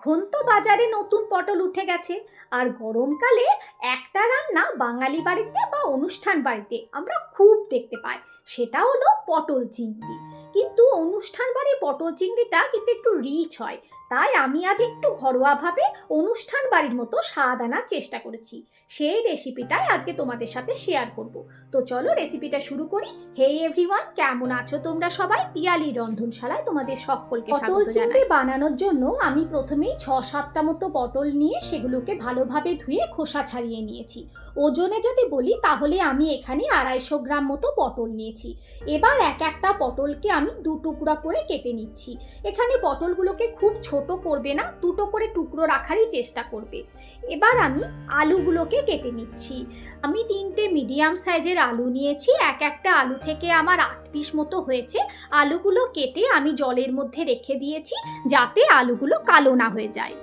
এখন তো বাজারে নতুন পটল উঠে গেছে। আর গরমকালে একটা রান্না বাঙালি বাড়িতে বা অনুষ্ঠান বাড়িতে আমরা খুব দেখতে পাই, সেটা হলো পটল চিংড়ি। কিন্তু অনুষ্ঠান বাড়ির পটল চিংড়িটা কিন্তু একটু রিচ হয়। তাই আমি আজ একটু ঘরোয়াভাবে অনুষ্ঠান বাড়ির মতো স্বাদ আনার চেষ্টা করেছি। সেই রেসিপিটাই আজকে তোমাদের সাথে শেয়ার করব। তো চলো রেসিপিটা শুরু করি। হে এভরিওয়ান, কেমন আছো তোমরা সবাই? পিয়ালি রন্ধনশালায় তোমাদের সকলকে স্বাগত জানাই। পটল চিংড়ি বানানোর জন্য আমি প্রথমেই 6-7টা মতো পটল নিয়ে সেগুলোকে ভালোভাবে ধুয়ে খোসা ছাড়িয়ে নিয়েছি। ওজনে যদি বলি তাহলে আমি এখানে 250 গ্রাম মতো পটল নিয়েছি। এবার এক একটা পটলকে আমি 2 টুকরা করে কেটে নিচ্ছি। এখানে পটলগুলোকে খুব ছোট করবে না, 2টো করে টুকরো রাখারই চেষ্টা করবে। এবার আমি আলুগুলোকে কেটে নিচ্ছি। আমি 3টে মিডিয়াম সাইজের আলু নিয়েছি। এক একটা আলু থেকে আমার 8 পিস মতো হয়েছে। আলুগুলো কেটে আমি জলের মধ্যে রেখে দিয়েছি যাতে আলুগুলো কালো না হয়ে যায়।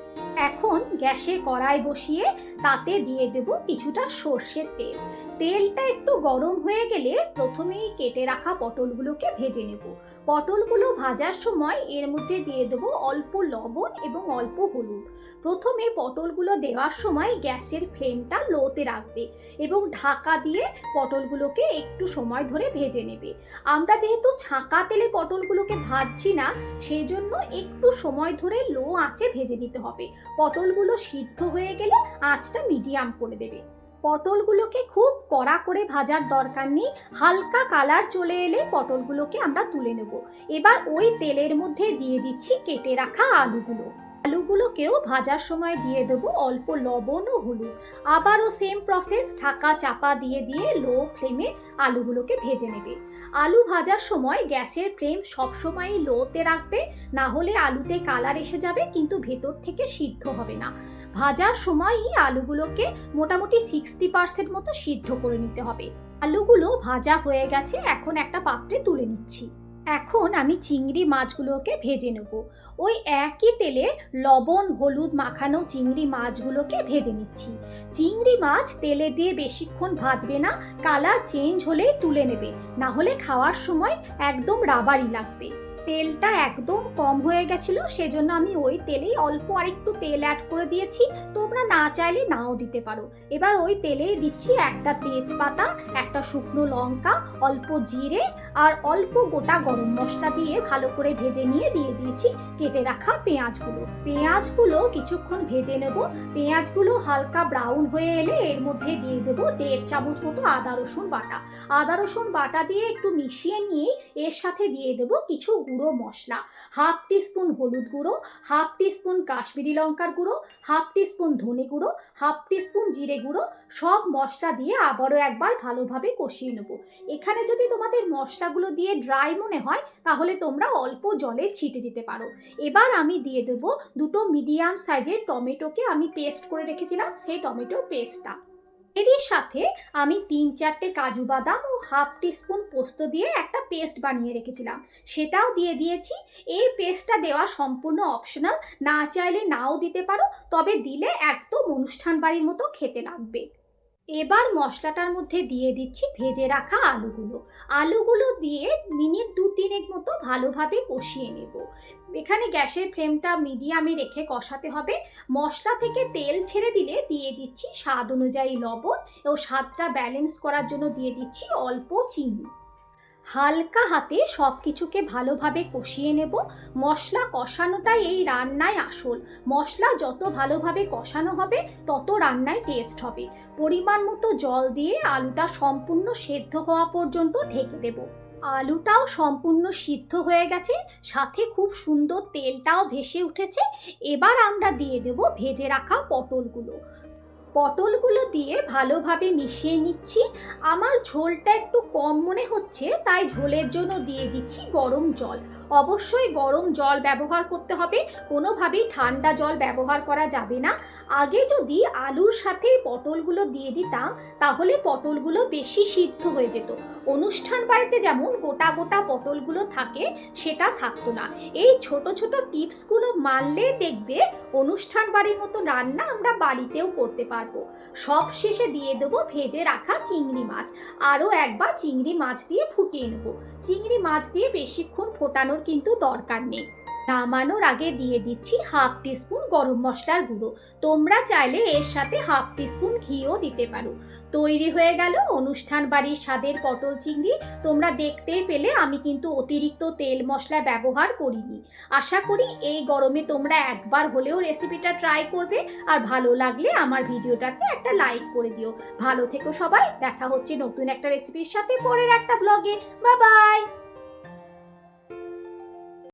এখন গ্যাসে কড়াই বসিয়ে তাতে দিয়ে দেব কিছুটা সর্ষের তেল। তেলটা একটু গরম হয়ে গেলে প্রথমেই কেটে রাখা পটলগুলোকে ভেজে নেব। পটলগুলো ভাজার সময় এর মধ্যে দিয়ে দেব অল্প লবণ এবং অল্প হলুদ। প্রথমে পটলগুলো দেওয়ার সময় গ্যাসের ফ্লেমটা লোতে রাখবে এবং ঢাকা দিয়ে পটলগুলোকে একটু সময় ধরে ভেজে নেবে। আমরা যেহেতু ছাঁকা তেলে পটলগুলোকে ভাজছি না, সেই জন্য একটু সময় ধরে লো আঁচে ভেজে দিতে হবে। পটলগুলো সিদ্ধ হয়ে গেলে আঁচটা মিডিয়াম করে দেবে। পটলগুলোকে খুব কড়া করে ভাজার দরকার নেই, হালকা কালার চলে এলে পটলগুলোকে আমরা তুলে নেব। এবার ওই তেলের মধ্যে দিয়ে দিচ্ছি কেটে রাখা আলুগুলো। আলুগুলোকেও ভাজার সময় দিয়ে দেবো অল্প লবণ ও হলুদ। আবারও সেম প্রসেস, ঢাকা চাপা দিয়ে দিয়ে লো ফ্লেমে আলুগুলোকে ভেজে নেবে। আলু ভাজার সময় গ্যাসের ফ্লেম সবসময়ই লোতে রাখবে, না হলে আলুতে কালার এসে যাবে কিন্তু ভেতর থেকে সিদ্ধ হবে না। ভাজার সময়ই আলুগুলোকে মোটামুটি 60% মতো সিদ্ধ করে নিতে হবে। আলুগুলো ভাজা হয়ে গেছে, এখন একটা পাত্রে তুলে নিচ্ছি। এখন আমি চিংড়ি মাছগুলোকে ভেজে নেব। ওই একই তেলে লবণ হলুদ মাখানো চিংড়ি মাছগুলোকে ভেজে নিচ্ছি। চিংড়ি মাছ তেলে দিয়ে বেশিক্ষণ ভাজবে না, কালার চেঞ্জ হলেই তুলে নেবে, না হলে খাওয়ার সময় একদম রাবারি লাগবে। তেলটা একদম কম হয়ে গেছিলো, সেজন্য আমি ওই তেলেই অল্প আরেকটু তেল অ্যাড করে দিয়েছি। তোমরা না চাইলে নাও দিতে পারো। এবার ওই তেলেই দিচ্ছি একটা তেজপাতা, একটা শুকনো লঙ্কা, অল্প জিরে আর অল্প গোটা গরম মশলা দিয়ে ভালো করে ভেজে নিয়ে দিয়ে দিয়েছি কেটে রাখা পেঁয়াজগুলো কিছুক্ষণ ভেজে নেব। পেঁয়াজগুলো হালকা ব্রাউন হয়ে এলে এর মধ্যে দিয়ে দেবো 1.5 চামচ মতো আদা রসুন বাটা। আদা রসুন বাটা দিয়ে একটু মিশিয়ে নিয়ে এর সাথে দিয়ে দেবো কিছু গুঁড়ো মশলা। 1/2 টিস্পুন হলুদ গুঁড়ো, 1/2 টিস্পুন কাশ্মীরি লঙ্কার গুঁড়ো, 1/2 টিস্পুন ধনে গুঁড়ো, 1/2 টিস্পুন জিরে গুঁড়ো। সব মশলা দিয়ে আবারও একবার ভালোভাবে কষিয়ে নেব। এখানে যদি তোমাদের মশলাগুলো দিয়ে ড্রাই মনে হয় তাহলে তোমরা অল্প জলে ছিটে দিতে পারো। এবার আমি দিয়ে দেবো 2টো মিডিয়াম সাইজের টমেটোকে আমি পেস্ট করে রেখেছিলাম, সেই টমেটোর পেস্টটা। এরই সাথে আমি 3-4টে কাজু বাদাম ও 1/2 টিস্পুন পোস্ত দিয়ে একটা পেস্ট বানিয়ে রেখেছিলাম, সেটাও দিয়ে দিয়েছি। এই পেস্টটা দেওয়া সম্পূর্ণ অপশনাল, না চাইলে নাও দিতে পারো, তবে দিলে একদম অনুষ্ঠান বাড়ির মতো খেতে লাগবে। এবার মশলাটার মধ্যে দিয়ে দিচ্ছি ভেজে রাখা আলুগুলো দিয়ে মিনিট 2-3 মতো ভালোভাবে কষিয়ে নেব। এখানে গ্যাসের ফ্লেমটা মিডিয়ামে রেখে কষাতে হবে। মশলা থেকে তেল ছেড়ে দিলে দিয়ে দিচ্ছি স্বাদ অনুযায়ী লবণ ও স্বাদটা ব্যালেন্স করার জন্য দিয়ে দিচ্ছি অল্প চিনি। হালকা হাতে সব কিছুকে ভালোভাবে কষিয়ে নেব। মশলা কষানোটাই এই রান্নায় আসল। মশলা যত ভালোভাবে কষানো হবে তত রান্নায় টেস্ট হবে। পরিমাণ মতো জল দিয়ে আলুটা সম্পূর্ণ সেদ্ধ হওয়া পর্যন্ত ঢেকে দেব। আলুটাও সম্পূর্ণ সিদ্ধ হয়ে গেছে, সাথে খুব সুন্দর তেলটাও ভেসে উঠেছে। এবার আমরা দিয়ে দেব ভেজে রাখা পটলগুলো দিয়ে ভালোভাবে মিশিয়ে নিচ্ছি। আমার ঝোলটা একটু কম মনে হচ্ছে, তাই ঝোলের জন্য দিয়ে দিচ্ছি গরম জল। অবশ্যই গরম জল ব্যবহার করতে হবে, কোনোভাবেই ঠান্ডা জল ব্যবহার করা যাবে না। আগে যদি আলুর সাথে পটলগুলো দিয়ে দিতাম তাহলে পটলগুলো বেশি সিদ্ধ হয়ে যেত। অনুষ্ঠান বাড়িতে যেমন গোটা গোটা পটলগুলো থাকে সেটা থাকতো না। এই ছোট ছোট টিপসগুলো মানলে দেখবে অনুষ্ঠান বাড়ির মতো রান্না আমরা বাড়িতেও করতে পারবো। সব শেষে দিয়ে দেবো ভেজে রাখা চিংড়ি মাছ। আরও একবার চিংড়ি মাছ দিয়ে ফুটিয়ে নেব। চিংড়ি মাছ দিয়ে বেশিক্ষণ ফোটানোর কিন্তু দরকার নেই। নামানোর আগে দিয়ে দিচ্ছি হাফ টিস্পুন গরম মশলার গুঁড়ো। তোমরা চাইলে এর সাথে হাফ টিস্পুন ঘিও দিতে পারো। তৈরি হয়ে গেল অনুষ্ঠান বাড়ির স্বাদের পটল চিংড়ি। তোমরা দেখতেই পেলে আমি কিন্তু অতিরিক্ত তেল মশলা ব্যবহার করিনি। আশা করি এই গরমে তোমরা একবার হলেও রেসিপিটা ট্রাই করবে, আর ভালো লাগলে আমার ভিডিওটাতে একটা লাইক করে দিও। ভালো থেকো সবাই, দেখা হচ্ছে নতুন একটা রেসিপির সাথে পরের একটা ব্লগে। Bye bye.